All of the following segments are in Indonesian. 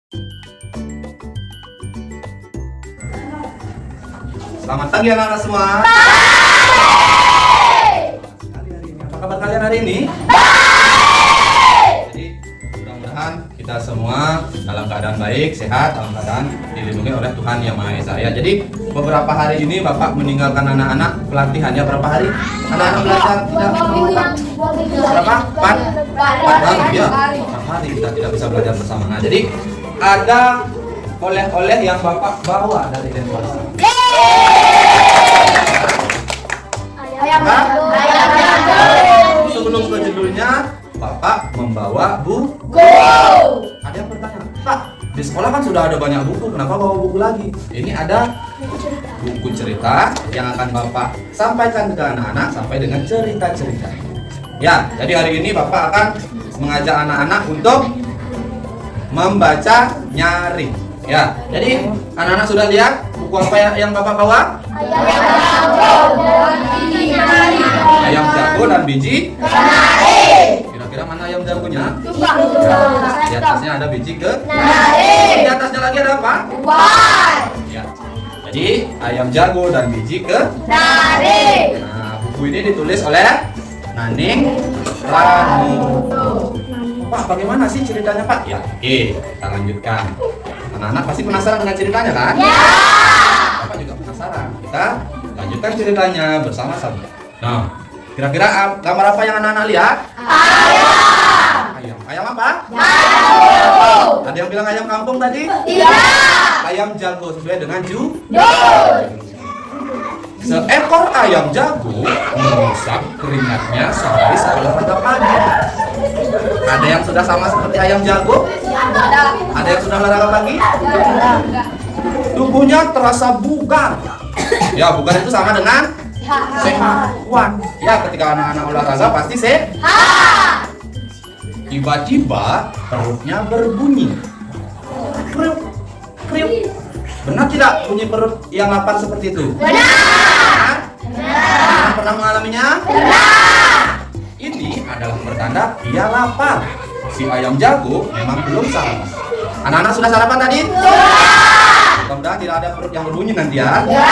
Selamat pagi anak-anak semua. Apa kabar kalian hari ini? Jadi mudah-mudahan kita semua dalam keadaan baik, sehat, dalam keadaan dilindungi oleh Tuhan Yang Maha Esa ya. Jadi beberapa hari ini Bapak meninggalkan anak-anak pelatihannya berapa hari? Anak-anak belajar tidak berapa? 4 hari ya. 4 hari kita tidak bisa belajar bersama. Nah, jadi ada oleh-oleh yang Bapak bawa dari Denpasar. Ayam Sebelum ke judulnya, Bapak membawa buku. Ada yang bertanya, Pak, di sekolah kan sudah ada banyak buku, kenapa bawa buku lagi? Ini ada buku cerita yang akan Bapak sampaikan ke anak-anak sampai dengan cerita-cerita. Ya, jadi hari ini Bapak akan mengajak anak-anak untuk membaca nyaring. Ya, jadi anak-anak sudah lihat buku apa yang Bapak bawa? Ayam jago dan biji kenari. Kira-kira mana ayam jagonya? Di atasnya ada biji kenari. Di atasnya lagi ada apa? Ya. Jadi ayam jago dan biji kenari. Nah, buku ini ditulis oleh Naning Pramuto. Pak, bagaimana sih ceritanya, Pak? Ya, oke, kita lanjutkan. Anak-anak pasti penasaran dengan ceritanya kan? Ya. Bapak juga penasaran. Kita lanjutkan ceritanya bersama-sama. Nah, kira-kira gambar apa yang anak-anak lihat? Ayam. Ayam apa? Jago. Ada yang bilang ayam kampung tadi? Tidak. Ayam jago sesuai dengan judul. Seekor ayam jago mengusap keringatnya sampai olahraga pagi. Ada yang sudah sama seperti ayam jago? Ada yang sudah olahraga pagi? Tubuhnya terasa bugar. Ya, bugar itu sama dengan sehat, kuat. Ya, ketika anak-anak olahraga pasti sehat. Tiba-tiba perutnya berbunyi. Kriuk, kriuk. Benar tidak bunyi perut yang lapar seperti itu? Benar. Pernah mengalaminya? Benar. Ini adalah pertanda dia lapar. Si ayam jago memang belum sarapan. Anak-anak sudah sarapan tadi? Sudah. Mudah-mudahan tidak ada perut yang berbunyi nanti ya. Ya.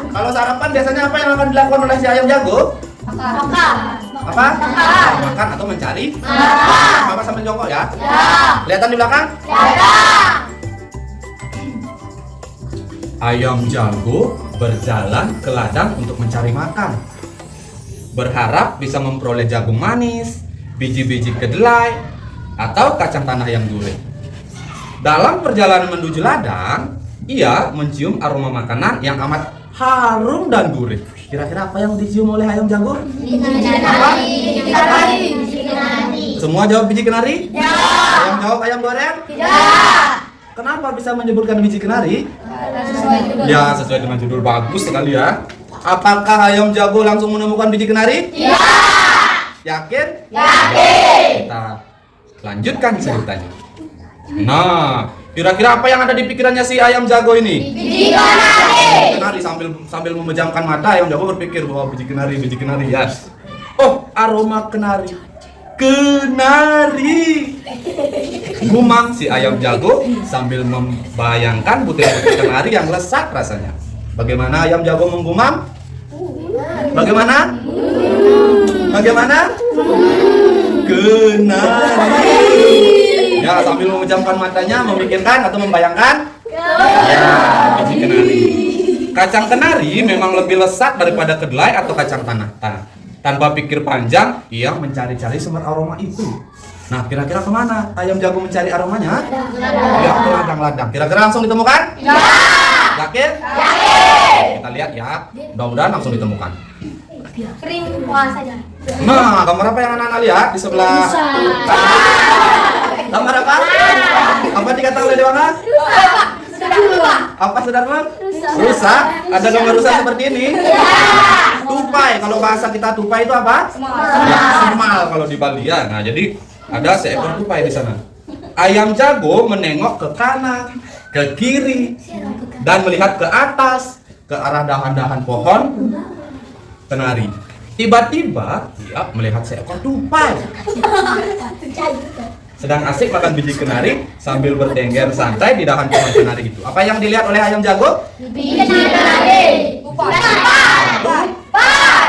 Kalau sarapan biasanya apa yang akan dilakukan oleh si ayam jago? Makan. Apa? Makan atau mencari? Makan. Bapak sambil jongkok ya. Ya. Kelihatan di belakang? Ya. Ayam jago berjalan ke ladang untuk mencari makan. Berharap bisa memperoleh jagung manis, biji-biji kedelai, atau kacang tanah yang gurih. Dalam perjalanan menuju ladang, ia mencium aroma makanan yang amat harum dan gurih. Kira-kira apa yang dicium oleh ayam jago? Biji kenari. Semua jawab biji kenari? Ya. Ayam jawab ayam goreng? Tidak. Kenapa bisa menyebutkan biji kenari? Ya, sesuai dengan judul, bagus sekali ya. Apakah ayam jago langsung menemukan biji kenari? Ya. Yakin? Yakin. Kita lanjutkan ceritanya. Nah, kira-kira apa yang ada di pikirannya si ayam jago ini? Biji kenari. Kenari sambil memejamkan mata, ayam jago berpikir bahwa biji kenari ya. Oh, aroma kenari. Kenari. Gumam si ayam jago sambil membayangkan butir-butir kenari yang lezat rasanya. Bagaimana ayam jago menggumam? Bagaimana? Bagaimana? Kenari. Ya, sambil memejamkan matanya, memikirkan atau membayangkan? Ya, biji kenari. Kacang kenari memang lebih lezat daripada kedelai atau kacang tanah. Tanpa pikir panjang, ia mencari-cari sumber aroma itu. Nah, kira-kira kemana ayam jago mencari aromanya? Ya, ke ladang-ladang. Kira-kira langsung ditemukan? Ya. Yakin? Yakin. Kita lihat ya. Mudah-mudahan langsung ditemukan. Kering saja. Nah, gambar apa yang anak-anak lihat di sebelah? Gambar apa? Apa dikatakan oleh Dewana? Apa sudah keluar? Rusa. Ada gambar rusa seperti ini? Tupai. Kalau bahasa kita tupai itu apa? Ya, semal kalau di Bali ya. Nah, jadi ada seekor tupai di sana. Ayam jago menengok ke kanan, ke kiri, dan melihat ke atas, ke arah dahan-dahan pohon kenari. Tiba-tiba dia melihat seekor tupai. sedang asik makan biji kenari sambil bertengger santai di dahan pohon kenari itu. Apa yang dilihat oleh ayam jago? Biji kenari.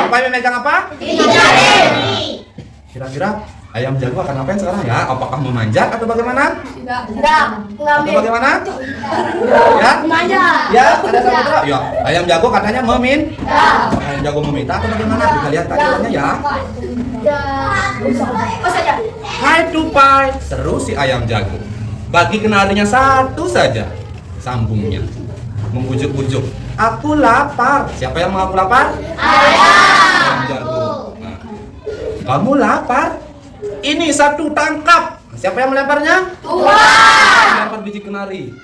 Tupai memegang apa? Biji kenari. Kira-kira ayam jago akan ngapain sekarang ya? Apakah memanjat atau bagaimana? Tidak. Atau bagaimana? Ya? Ya, ada sama ya. Ayam jago katanya ayam jago meminta atau bagaimana? Kita lihat kalimatnya ya. Hai Tupai, seru si ayam jago. Bagi kenarinya satu saja. Sambungnya. Membujuk-bujuk. Aku lapar. Siapa yang mengaku lapar? Ayam jago. Nah. Kamu lapar? Ini satu tangkap. Siapa yang melemparnya? Tuhan. Melempar biji kenari.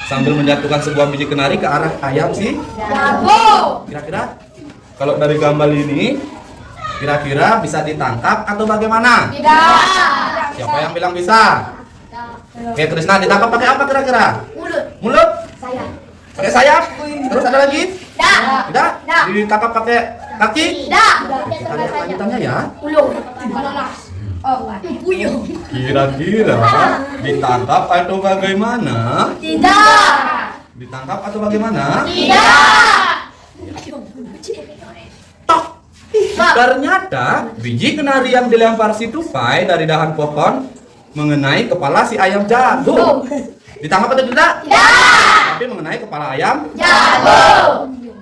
Sambil menjatuhkan sebuah biji kenari ke arah ayam si Jago. Kira-kira kalau dari gambar ini kira-kira bisa ditangkap atau bagaimana? Tidak. Siapa yang bilang bisa? Oke, Krisna, ditangkap pakai apa kira-kira? Mulut? Saya. Pakai sayap? Terus ada lagi? Tidak. Tidak? Tidak. Ditangkap pakai kaki? Tidak. Kita lihat lanjutannya ya. Ulung. Puyuh. Kira-kira ditangkap atau bagaimana? Tidak. Ditangkap atau bagaimana? Tidak. Tok! Ternyata biji kenari yang dilempar si Tupai dari dahan pohon mengenai kepala si ayam jago. Ditangkap atau tidak? Tidak. Tapi mengenai kepala ayam Jago.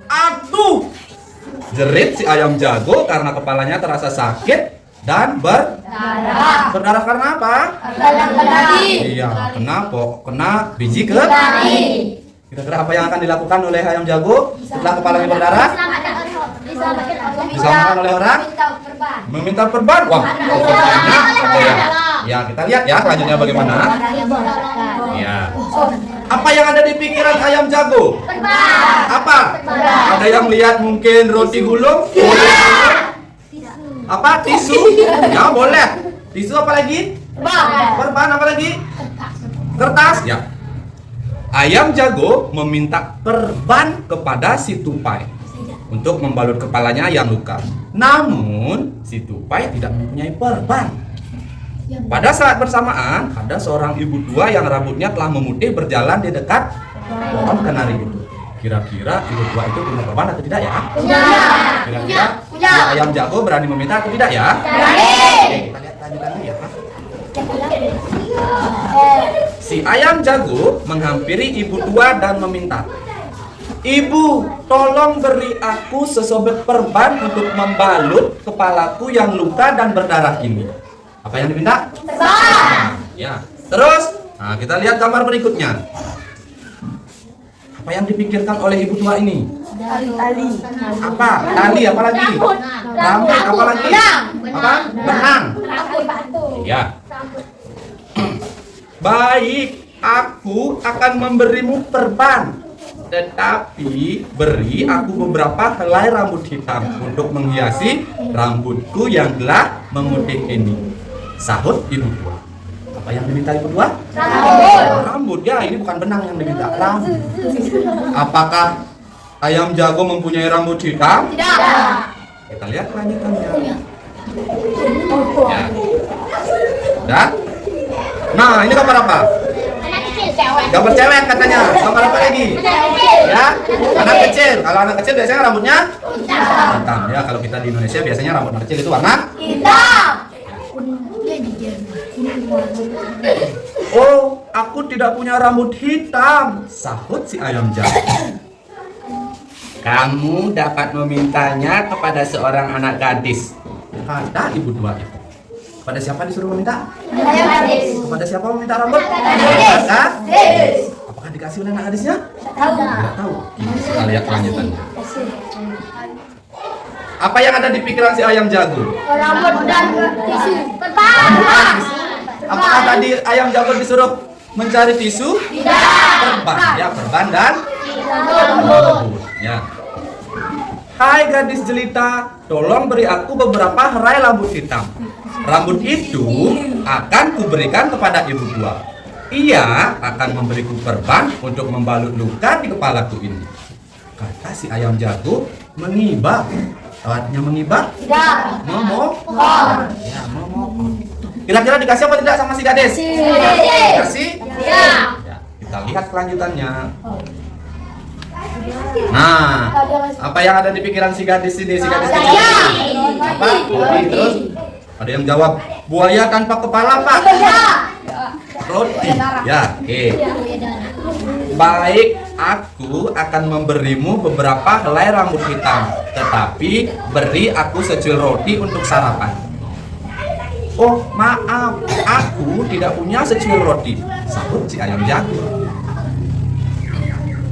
Aduh! Jerit si ayam jago karena kepalanya terasa sakit dan Darah. berdarah karena apa? Dalam kenari. Iya, kena biji ke. Kira-kira apa yang akan dilakukan oleh ayam jago setelah kepalanya berdarah? Diselamatkan oleh orang? Meminta perban. Wah, banyak apa ya? Ya, kita lihat ya selanjutnya bagaimana. Ya. Apa yang ada di pikiran ayam jago? Apa? Ada yang lihat mungkin roti gulung? Apa? Tisu? Ya, boleh. Tisu apa lagi? Perban apa lagi? Kertas? Ya. Ayam jago meminta perban kepada si Tupai untuk membalut kepalanya yang luka. Namun, si Tupai tidak mempunyai perban. Pada saat bersamaan, ada seorang ibu tua yang rambutnya telah memutih berjalan di dekat pohon kenari itu. Kira-kira ibu tua itu punya perban atau tidak ya? Kira-kira si ayam jago berani meminta atau tidak ya? Oke, kita lihat lanjutannya ya. Si ayam jago menghampiri ibu tua dan meminta, "Ibu, tolong beri aku sesobek perban untuk membalut kepalaku yang luka dan berdarah ini." Apa yang diminta? Perban. Ya. Terus, nah kita lihat gambar berikutnya. Apa yang dipikirkan oleh ibu tua ini? Tali. Apa? Tali apa lagi? Rambut apa lagi? Apa? Benang. Ya. Baik, aku akan memberimu perban. Tetapi beri aku beberapa helai rambut hitam untuk menghiasi rambutku yang telah memutih ini. Sahut ibu tua. Apa yang diminta ibu tua? Rambut. Ya, ini bukan benang yang diminta, rambut. Apakah ayam jago mempunyai rambut hitam? Tidak. Kita lihat kelanjutannya. Ya. Dan nah, ini gambar apa? Anak kecil cewek. Gambar cewek katanya. Gambar apa lagi? Ya, anak kecil. Kalau anak kecil biasanya rambutnya hitam. Ya, kalau kita di Indonesia biasanya rambut anak kecil itu warna Hitam. Oh, aku tidak punya rambut hitam, sahut si ayam jago. Kamu dapat memintanya kepada seorang anak gadis, kata ibu tua itu. Pada siapa disuruh meminta? Ayam gadis. Kepada siapa meminta rambut? Gadis. Gadis. Apakah dikasih oleh anak gadisnya? Tahu. Tidak tahu. Kita lihat kelanjutannya. Apa yang ada di pikiran si ayam jago? Rambut dan tisu. Perban. Apakah tadi ayam jago disuruh mencari tisu? Tidak. Perban, ya perban dan rambut. Ya. Hai gadis jelita, tolong beri aku beberapa helai rambut hitam. Rambut itu akan kuberikan kepada ibu tua. Ia akan memberiku perban untuk membalut luka di kepalaku ini. Kata si ayam jago mengibah. Artinya mengibah? Tidak. Momok? Pohon. Ya, momok. Kira-kira dikasih apa tidak sama si gadis? Dikasih? Ya. Ya, kita lihat kelanjutannya. Nah, apa yang ada di pikiran si gadis ini? Si gadis kecil ini? Apa? Roti. Terus ada yang jawab buaya tanpa kepala, Pak. Roti. Ya, oke. Baik, aku akan memberimu beberapa helai rambut hitam, tetapi beri aku secuil roti untuk sarapan. Oh, maaf, aku tidak punya secuil roti, sahut si ayam jago.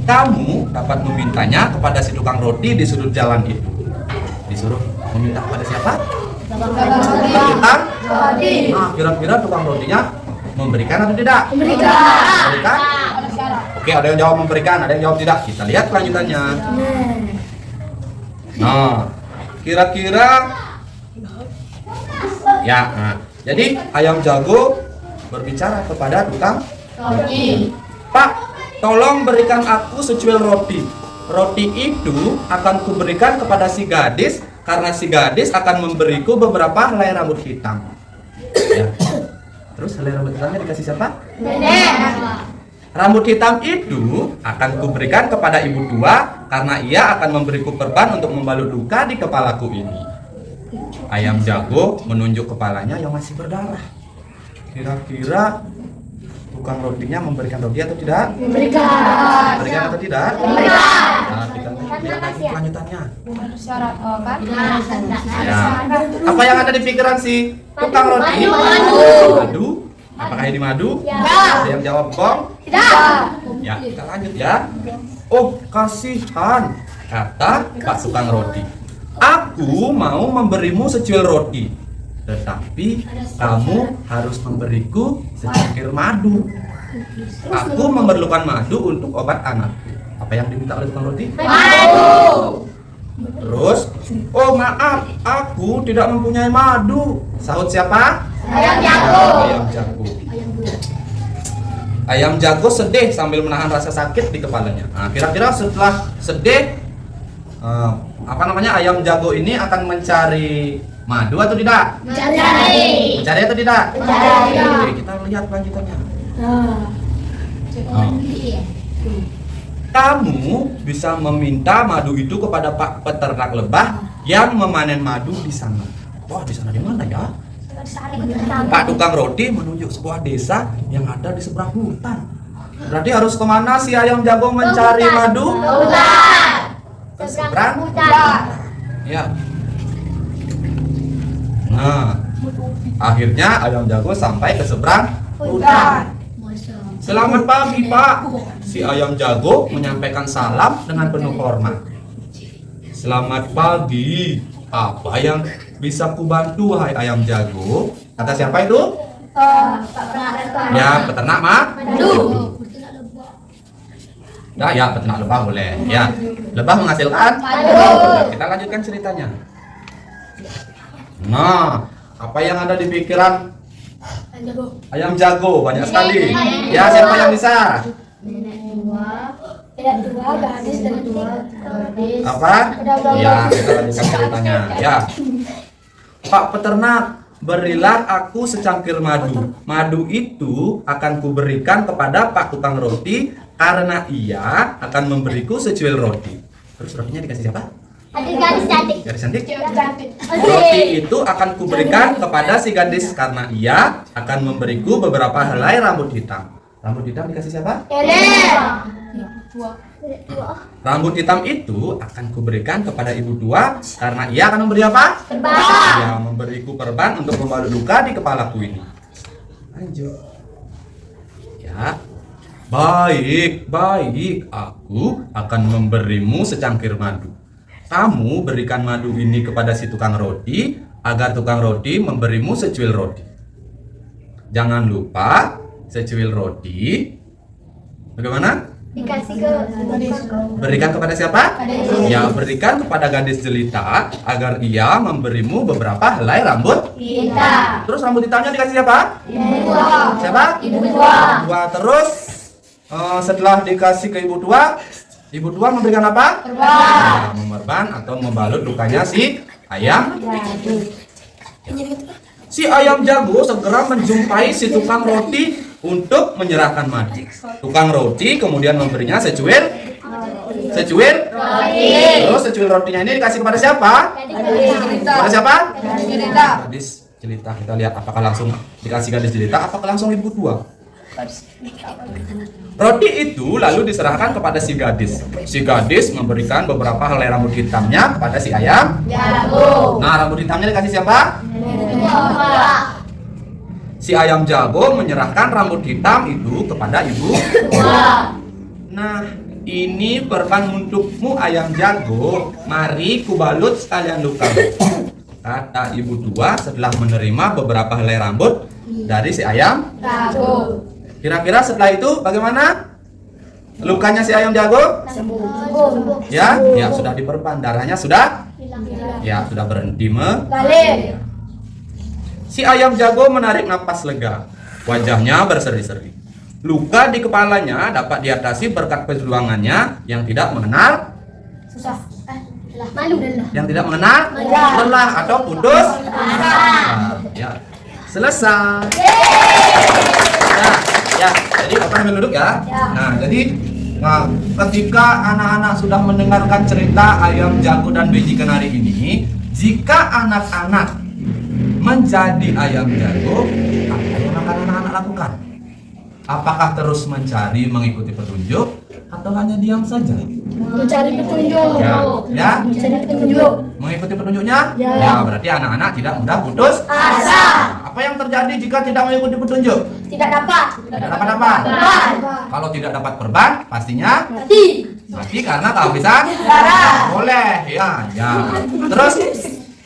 Kamu dapat memintanya kepada si tukang roti di sudut jalan itu. Disuruh meminta kepada siapa? Tukang roti. Nah, kira-kira tukang rotinya memberikan atau tidak? Memberikan? Oke, ada yang jawab memberikan, ada yang jawab tidak. Kita lihat kelanjutannya. Nah, kira-kira ya, nah, jadi ayam jago berbicara kepada tukang roti. Pak, tolong berikan aku secuil roti. Roti itu akan kuberikan kepada si gadis karena si gadis akan memberiku beberapa helai rambut hitam. Ya. Terus helai rambut hitamnya dikasih siapa? Nenek. Rambut hitam itu akan kuberikan kepada ibu tua karena ia akan memberiku perban untuk membalut luka di kepalaku ini. Ayam jago menunjuk kepalanya yang masih berdarah. Kira-kira tukang rotinya memberikan roti atau tidak? Memberikan atau tidak? Nah, kita lihat lagi kelanjutannya. Ya. Apa yang ada di pikiran si tukang roti? Madu. Apakah ini madu? Ada yang jawab kong? Ya, kita lanjut ya. Oh, kasihan, kata Pak tukang roti. Aku mau memberimu secuil roti, tetapi kamu harus memberiku secangkir madu. Aku memerlukan madu untuk obat anakku. Apa yang diminta oleh tukang roti? Madu. Terus, oh maaf, aku tidak mempunyai madu. Sahut siapa? Ayam jago. Ayam jago. Ayam jago sedih sambil menahan rasa sakit di kepalanya. Nah, kira-kira setelah sedih, ayam jago ini akan mencari madu atau tidak? Mencari. Mencari atau tidak? Mencari. Oke, kita lihat lanjutannya. Kamu bisa meminta madu itu kepada Pak peternak lebah yang memanen madu di sana. Wah, di sana di mana ya? Pak tukang roti menunjuk sebuah desa yang ada di seberang hutan. Berarti harus kemana si ayam jago mencari madu? Hutan. Ke seberang hutan. Ya. Nah, akhirnya ayam jago sampai ke seberang hutan. Selamat pagi, Pak. Si ayam jago menyampaikan salam dengan penuh hormat. Selamat pagi. Apa yang bisa kubantu, wahai ayam jago? Kata siapa itu? Ya, peternak madu. Nah, ya, peternak lebah boleh. Ya, lebah menghasilkan madu. Kita lanjutkan ceritanya. Nah, apa yang ada di pikiran ayam jago? Banyak sekali. Ya, siapa yang bisa? Gadis dan Apa? Ya, kita lanjutkan ceritanya. Ya, Pak peternak, berilah aku secangkir madu. Madu itu akan kuberikan kepada Pak tukang roti karena ia akan memberiku secuil roti. Terus rotinya dikasih siapa? gadis cantik. Gadis cantik? Roti itu akan kuberikan kepada si gadis karena ia akan memberiku beberapa helai rambut hitam. Rambut hitam dikasih siapa? Rambut hitam itu akan kuberikan kepada ibu tua karena ia akan memberi apa? Perban. Ia memberiku perban untuk membalut luka di kepalaku ini. Lanjut. Ya. Baik, aku akan memberimu secangkir madu. Kamu berikan madu ini kepada si tukang roti agar tukang roti memberimu secuil roti. Jangan lupa secuil roti. Bagaimana? Dikasih ke Berikan kepada siapa? Ya, berikan kepada gadis jelita agar ia memberimu beberapa helai rambut hitam. Terus rambut hitamnya dikasih siapa? Ibu tua. Siapa? Ibu tua. Ibu tua. Terus setelah dikasih ke ibu tua memberikan apa? Perban. Ya, memperban atau membalut lukanya si ayam. Si ayam jago segera menjumpai si tukang roti untuk menyerahkan madu. Tukang roti kemudian memberinya secuil roti. Terus secuil rotinya ini dikasih kepada siapa? Kepada siapa? Gadis jelita. Kita lihat apakah langsung dikasih gadis jelita, apakah langsung ibu tua. Roti itu lalu diserahkan kepada si gadis. Si gadis memberikan beberapa helai rambut hitamnya kepada si ayam jago. Nah, rambut hitamnya dikasih siapa? Si ayam jago menyerahkan rambut hitam itu kepada ibu tua. Nah, ini perban untukmu ayam jago. Mari kubalut sekalian luka. Kata ibu tua setelah menerima beberapa helai rambut dari si ayam jago. Kira-kira setelah itu bagaimana? Lukanya si ayam jago? Sembuh. Ya, sudah diperban, darahnya sudah? Ya, sudah berhenti Balik. Si ayam jago menarik napas lega. Wajahnya berseri-seri. Luka di kepalanya dapat diatasi berkat perjuangannya yang tidak mengenal Susah. Malu. yang tidak mengenal lelah atau putus asa. Ya. Selesai. Ya, jadi Bapak ambil duduk ya. Nah, jadi ketika anak-anak sudah mendengarkan cerita ayam jago dan beji kenari ini, jika anak-anak menjadi ayam jago, apa yang akan anak-anak lakukan? Apakah terus mencari mengikuti petunjuk atau hanya diam saja? Mencari petunjuk. Ya? Mencari petunjuk. Mengikuti petunjuknya? Ya. Ya, berarti anak-anak tidak mudah putus Asa. Apa yang terjadi jika tidak mengikuti petunjuk? Tidak dapat. Tidak dapat apa? Perban. Kalau tidak dapat perban, pastinya Mati. karena kehabisan Darah. boleh, ya. Terus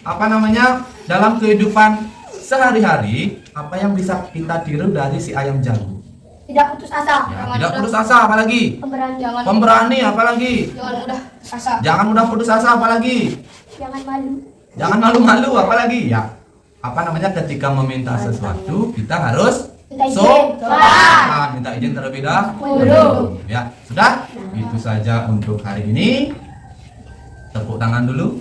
apa namanya? Dalam kehidupan sehari-hari, apa yang bisa kita tiru dari si ayam jago? Tidak putus asa. Ya, tidak putus asa, apalagi? Pemberani. Pemberani, apalagi? Jangan mudah asa. Jangan mudah putus asa, apalagi? Jangan malu. Jangan malu-malu, apalagi? Ya. Apa namanya? Ketika meminta sesuatu, kita harus Minta izin. minta izin terlebih dahulu. Ya, sudah? Itu saja untuk hari ini. Tepuk tangan dulu.